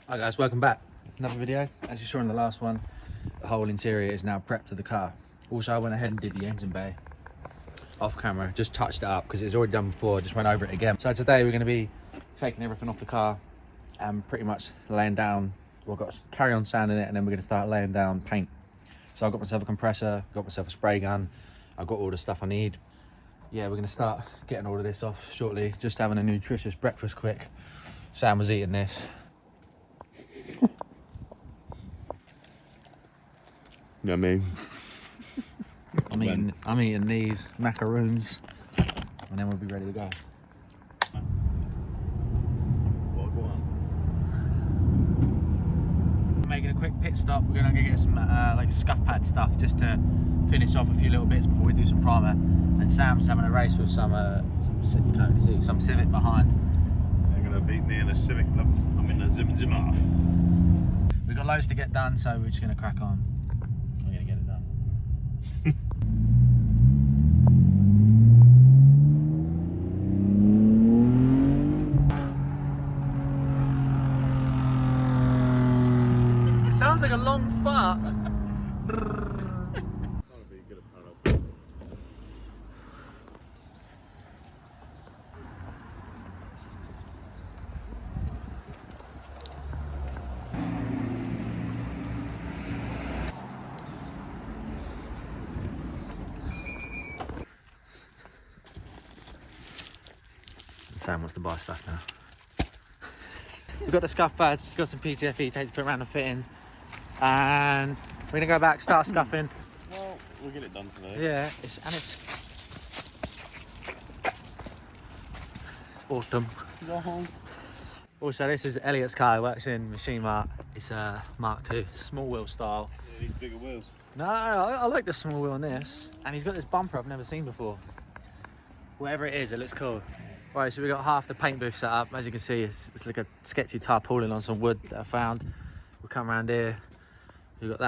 Hi guys, welcome back. Another video. As you saw in the last one, the whole interior is now prepped to the car. Also, I went ahead and did the engine bay off camera, just touched it up because it was already done before, just went over it again. So today we're going to be taking everything off the car and pretty much laying down, well, I've got to carry on sanding it and then we're going to start laying down paint. So I've got myself a compressor, got myself a spray gun, I've got all the stuff I need. Yeah, we're going to start getting all of this off shortly, just having a nutritious breakfast quick. Sam was eating this. You know what I mean? I'm eating these macaroons and then we'll be ready to go. Making a quick pit stop. We're gonna go get some like scuff pad stuff just to finish off a few little bits before we do some primer. And Sam's having a race with some you can't really see, some Civic behind. They're gonna beat me in a Civic. Love. I'm in a Zimmer. We've got loads to get done, so we're just gonna crack on. We're gonna get it done. It sounds like a long fart. Sam wants to buy stuff now. We've got the scuff pads, got some PTFE tape to put around the fittings, and we're gonna go back, start scuffing. Well, we'll get it done today. Yeah, it's autumn. Also, this is Elliot's car. He works in Machine Mart. It's a Mark II, small wheel style. Yeah, these bigger wheels. No, I like the small wheel on this, and he's got this bumper I've never seen before. Whatever it is, it looks cool. Right, so we got half the paint booth set up. As you can see, it's like a sketchy tarpaulin on some wood that I found. We'll come around here. We've got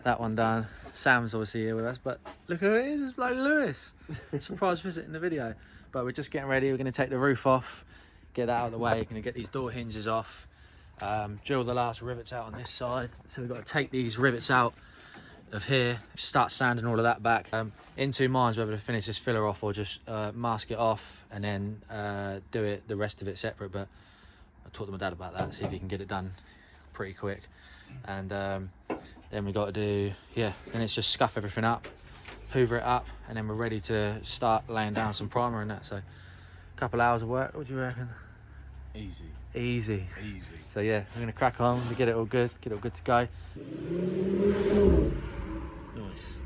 that one done. Sam's obviously here with us, but look who it is, it's like Lewis. Surprise visit in the video. But we're just getting ready. We're gonna take the roof off, get that out of the way. We're gonna get these door hinges off, drill the last rivets out on this side. So we've got to take these rivets out of here, start sanding all of that back. In two minds whether to finish this filler off or just mask it off and then do the rest of it separate, but I talked to my dad about that, see if he can get it done pretty quick. And then we got to do, yeah, then it's just scuff everything up, hoover it up, and then we're ready to start laying down some primer and that. So a couple hours of work. What do you reckon? Easy. So yeah, we're gonna crack on to get it all good to go. Nice.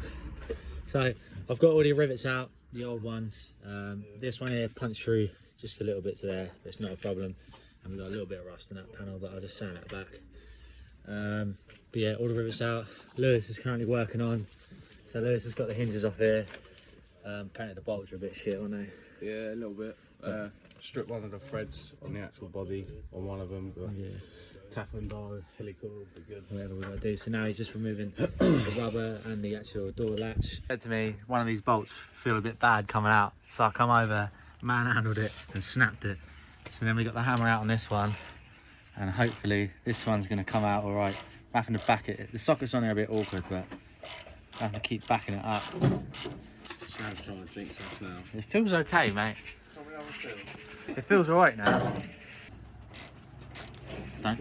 So I've got all the rivets out, the old ones. This one here punched through just a little bit to there, but it's not a problem. And we've got a little bit of rust on that panel, but I'll just sand it back. But yeah, all the rivets out. Lewis is currently working on. So Lewis has got the hinges off here. Apparently the bolts are a bit shit, aren't they? Yeah, a little bit. Strip one of the threads on the actual body on one of them. But yeah. Tap and die, helical will be good. Whatever we gotta do. So now he's just removing the rubber and the actual door latch. Said to me, one of these bolts feel a bit bad coming out. So I come over, manhandled it and snapped it. So then we got the hammer out on this one, and hopefully this one's gonna come out all right. I'm having to back it. The sockets on there are a bit awkward, but I have to keep backing it up. Sam's trying to jinx us now. It feels okay, mate. It feels all right now.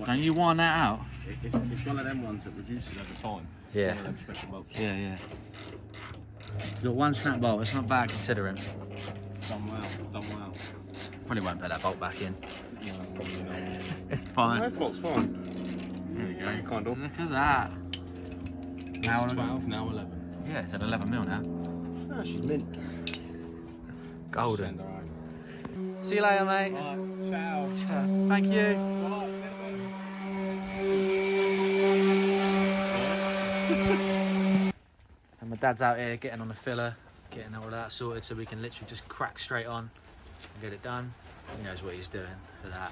Don't you want that out? It's one of them ones that reduces over time. Yeah. One of them special bolts. Yeah. You've got one snap bolt, it's not bad considering. Done well. Probably won't put that bolt back in. No, probably not. It's fine. No, bolt's fine. There we go. Kind of. Look at that. Now 12, now 11. Yeah, it's at 11 mil now. Ah, she's mint. Golden. Send her out. See you later, mate. Right, ciao. Ciao. Thank you. And my dad's out here getting on the filler, getting all that sorted so we can literally just crack straight on and get it done. He knows what he's doing for that.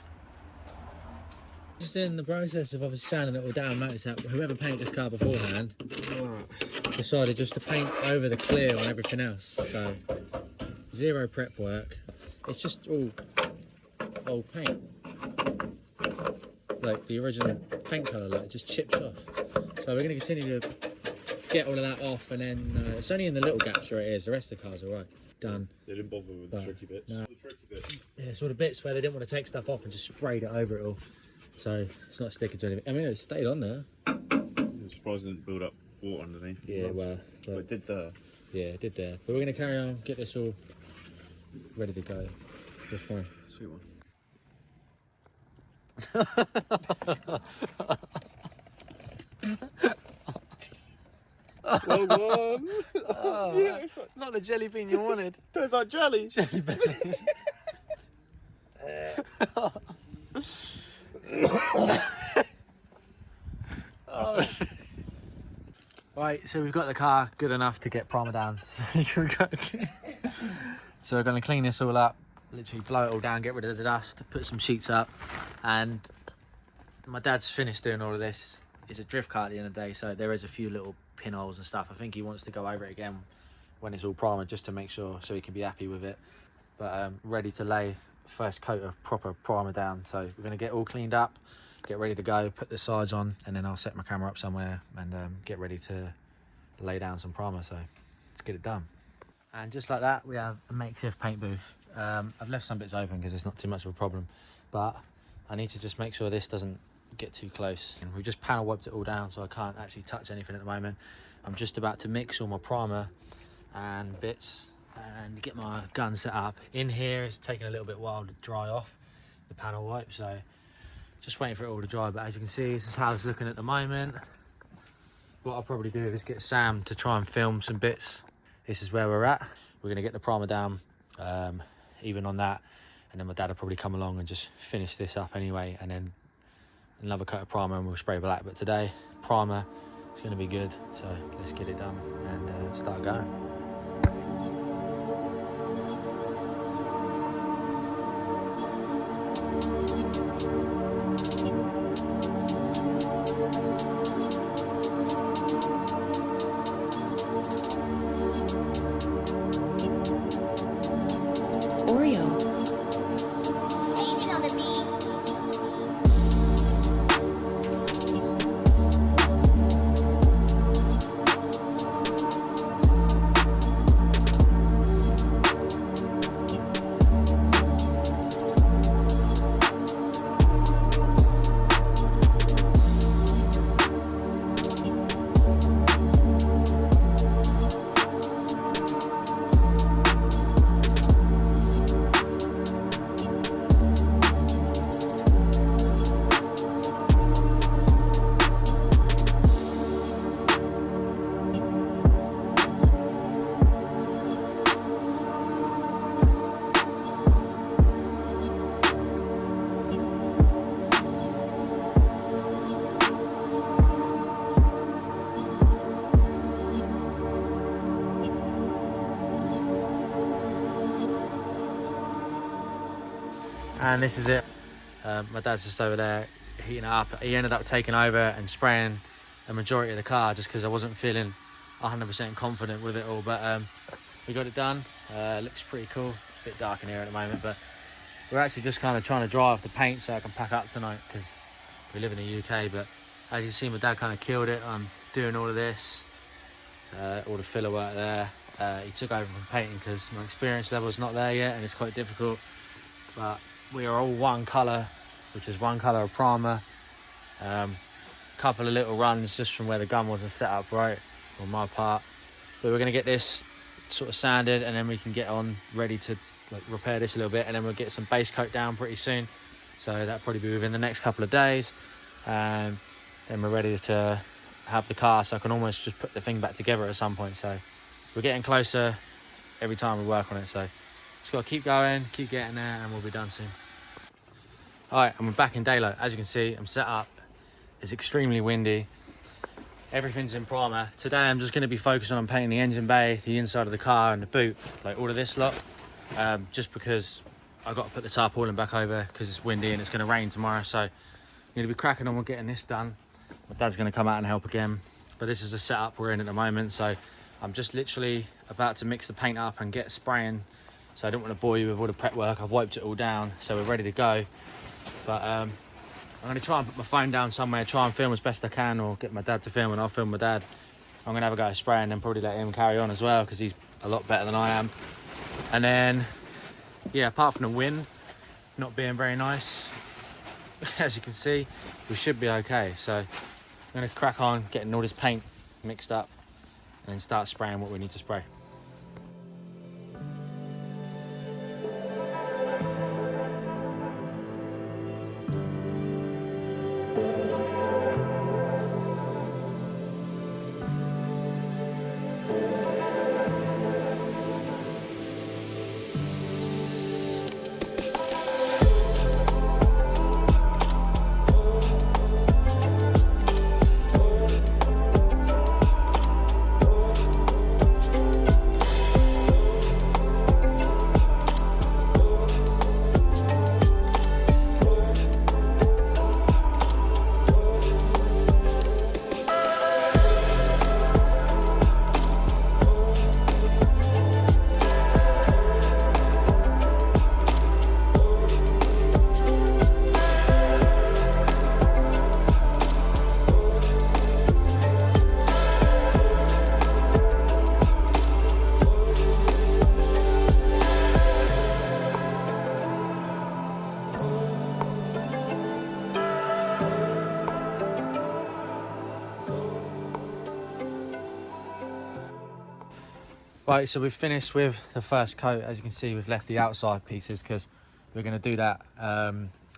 Just in the process of obviously sanding it all down, notice that whoever painted this car beforehand decided just to paint over the clear on everything else. So zero prep work. It's just all old paint. like the original paint colour, like it just chips off. So we're going to continue to get all of that off, and then it's only in the little gaps where it is. The rest of the car's all right. Done. They didn't bother with the tricky bits. No. The tricky bits. Yeah, so the bits where they didn't want to take stuff off and just sprayed it over it all. So it's not sticking to anything. I mean, it stayed on there. I'm surprised it didn't build up water underneath. Yeah, well, but it did there. Yeah, it did there. But we're going to carry on, get this all ready to go. That's fine. Sweet one. Well done. Oh, yeah. Not the jelly bean you wanted. Tastes like jelly. Jelly beans. Oh. Right, so we've got the car good enough to get primer down. So we're going to clean this all up, literally blow it all down, get rid of the dust, put some sheets up, and my dad's finished doing all of this. It's a drift car at the end of the day, so there is a few little pinholes and stuff. I think he wants to go over it again when it's all primer, just to make sure, so he can be happy with it. But ready to lay first coat of proper primer down. So we're going to get all cleaned up, get ready to go, put the sides on, and then I'll set my camera up somewhere and get ready to lay down some primer. So let's get it done. And just like that, we have a makeshift paint booth. I've left some bits open because it's not too much of a problem, but I need to just make sure this doesn't get too close. And we've just panel wiped it all down, so I can't actually touch anything at the moment. I'm just about to mix all my primer and bits and get my gun set up. In here, it's taking a little bit while to dry off the panel wipe, so just waiting for it all to dry. But as you can see, this is how it's looking at the moment. What I'll probably do is get Sam to try and film some bits. This is where we're at. We're going to get the primer down, even on that, and then my dad will probably come along and just finish this up anyway, and then another coat of primer and we'll spray black. But today, primer, it's going to be good, so let's get it done and start going. And this is it. My dad's just over there heating it up. He ended up taking over and spraying the majority of the car just because I wasn't feeling 100% confident with it all. But we got it done. Looks pretty cool. A bit dark in here at the moment, but we're actually just kind of trying to dry off the paint so I can pack up tonight because we live in the UK. But as you see, my dad kind of killed it. I'm doing all of this, all the filler work there. He took over from painting because my experience level is not there yet and it's quite difficult. But we are all one colour, which is one colour of primer. Couple of little runs just from where the gun wasn't set up right on my part. But we're going to get this sort of sanded and then we can get on ready to like repair this a little bit, and then we'll get some base coat down pretty soon. So that'll probably be within the next couple of days. And then we're ready to have the car, so I can almost just put the thing back together at some point. So we're getting closer every time we work on it. So just got to keep going, keep getting there, and we'll be done soon. All right, and we're back in daylight. As you can see, I'm set up. It's extremely windy. Everything's in primer. Today, I'm just going to be focusing on painting the engine bay, the inside of the car, and the boot, like all of this lot. Just because I've got to put the tarpaulin back over because it's windy and it's going to rain tomorrow. So I'm going to be cracking on with getting this done. My dad's going to come out and help again. But this is the setup we're in at the moment. So I'm just literally about to mix the paint up and get spraying. So I don't want to bore you with all the prep work. I've wiped it all down, so we're ready to go. But I'm going to try and put my phone down somewhere, try and film as best I can, or get my dad to film and I'll film my dad. I'm going to have a go at spraying and then probably let him carry on as well because he's a lot better than I am. And then, yeah, apart from the wind not being very nice, as you can see, we should be okay. So I'm going to crack on getting all this paint mixed up and then start spraying what we need to spray. Right, so we've finished with the first coat. As you can see, we've left the outside pieces because we're going to do that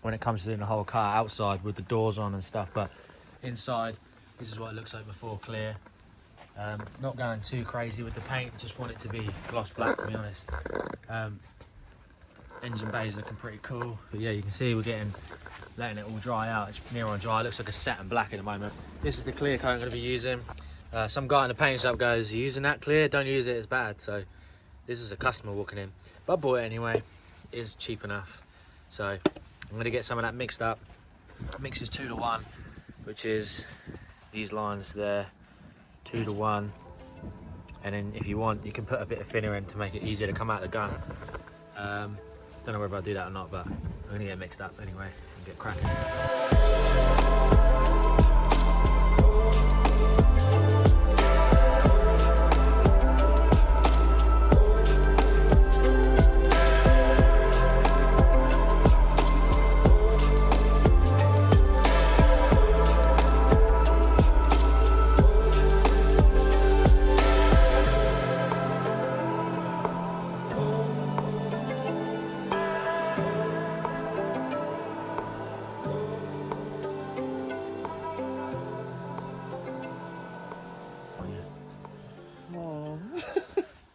when it comes to doing the whole car outside with the doors on and stuff. But inside, this is what it looks like before clear. Not going too crazy with the paint, just want it to be gloss black, to be honest. Engine bay is looking pretty cool. But yeah, you can see we're letting it all dry out. It's near on dry. It looks like a satin black at the moment. This is the clear coat I'm going to be using. Some guy in the paint shop goes, "You're using that clear? Don't use it, it's bad." So this is a customer walking in, but I bought it anyway. It is cheap enough. So I'm going to get some of that mixed up. Mix is 2 to 1, which is these lines there, 2 to 1. And then if you want, you can put a bit of thinner in to make it easier to come out the gun. Don't know whether I'll do that or not, but I'm going to get it mixed up anyway and get cracking.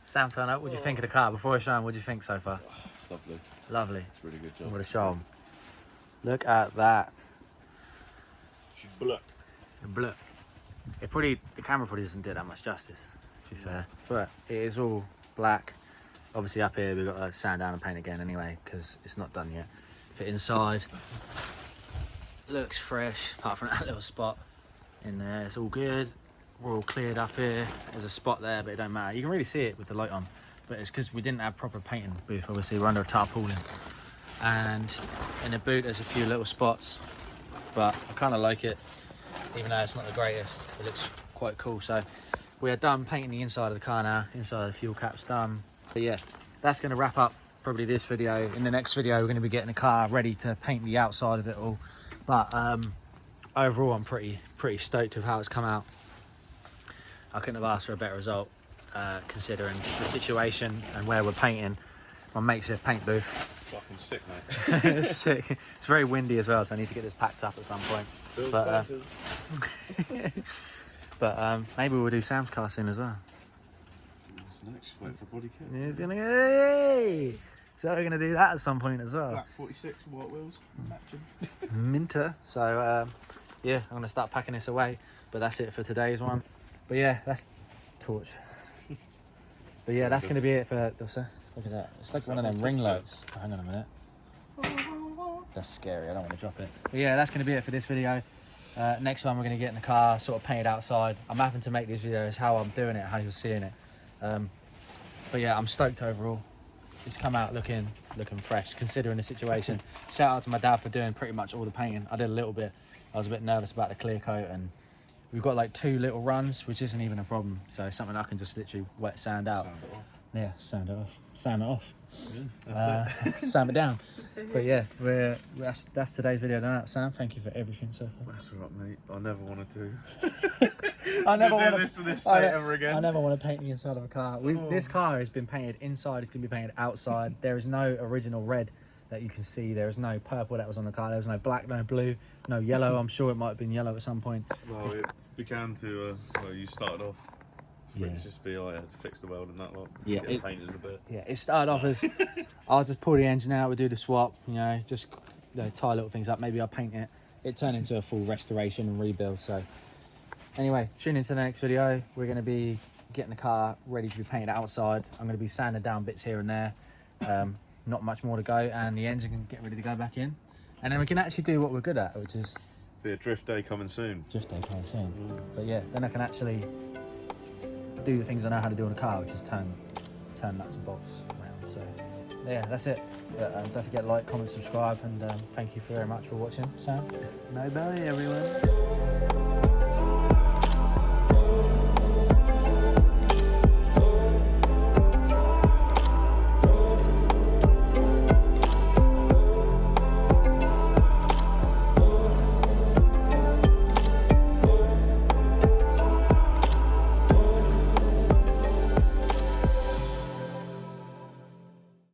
Sam, turn up. What do you think of the car? Before I show him, what do you think so far? Lovely. Lovely. It's a really good job. I'm going to show him. Look at that. She's black. Blue. The camera probably doesn't do that much justice, to be fair. But it is all black. Obviously up here we've got to sand down and paint again anyway, because it's not done yet. But inside, looks fresh, apart from that little spot in there. It's all good. We're all cleared up here. There's a spot there, but it don't matter. You can really see it with the light on, but it's because we didn't have proper painting booth. Obviously, we're under a tarpaulin. And in the boot, there's a few little spots, but I kind of like it, even though it's not the greatest. It looks quite cool. So we are done painting the inside of the car now. Inside of the fuel cap's done. But yeah, that's going to wrap up probably this video. In the next video, we're going to be getting the car ready to paint the outside of it all. But overall, I'm pretty stoked with how it's come out. I couldn't have asked for a better result, considering the situation and where we're painting. My makeshift paint booth. Fucking sick, mate. It's sick. It's very windy as well, so I need to get this packed up at some point. But maybe we'll do Sam's car soon as well. What's next? Wait for body kit. He's gonna go, hey! So we're gonna do that at some point as well. Black 46 white wheels, matching. Minter. So yeah, I'm gonna start packing this away. But that's it for today's one. But yeah, that's torch. But yeah, that's gonna be it for. Look at that. It's like one of them ring lights. Oh, hang on a minute. That's scary. I don't want to drop it. But yeah, that's gonna be it for this video. Next time we're gonna get in the car, sort of painted outside. I'm having to make these videos how I'm doing it, how you're seeing it. But yeah, I'm stoked overall. It's come out looking looking fresh considering the situation. Shout out to my dad for doing pretty much all the painting. I did a little bit. I was a bit nervous about the clear coat, and we've got like 2 little runs, which isn't even a problem. So it's something I can just literally wet sand out. Yeah, sand it off. Sand it off. Yeah, sand it down. But yeah, that's today's video done. Sam, thank you for everything so far. That's all right, mate. I never want to do. I never want to do this ever again. I never want to paint the inside of a car. This car has been painted inside. It's going to be painted outside. There is no original red that you can see. There is no purple that was on the car. There was no black, no blue, no yellow. I'm sure it might have been yellow at some point. Well, it began to. Well, you started off. Yeah. It's just be I had to fix the weld and that lot. Yeah, Get it painted a bit. Yeah, it started off as I'll just pull the engine out, we'll do the swap, you know, just tie little things up. Maybe I'll paint it. It turned into a full restoration and rebuild. So anyway, tune into the next video. We're going to be getting the car ready to be painted outside. I'm going to be sanding down bits here and there. Not much more to go, and the engine can get ready to go back in. And then we can actually do what we're good at, which is... Be a drift day coming soon. Drift day coming soon. But yeah, then I can actually do the things I know how to do on a car, which is turn nuts and bolts around. So yeah, that's it. But, don't forget to like, comment, subscribe, and thank you very much for watching. Sam? No belly, everyone.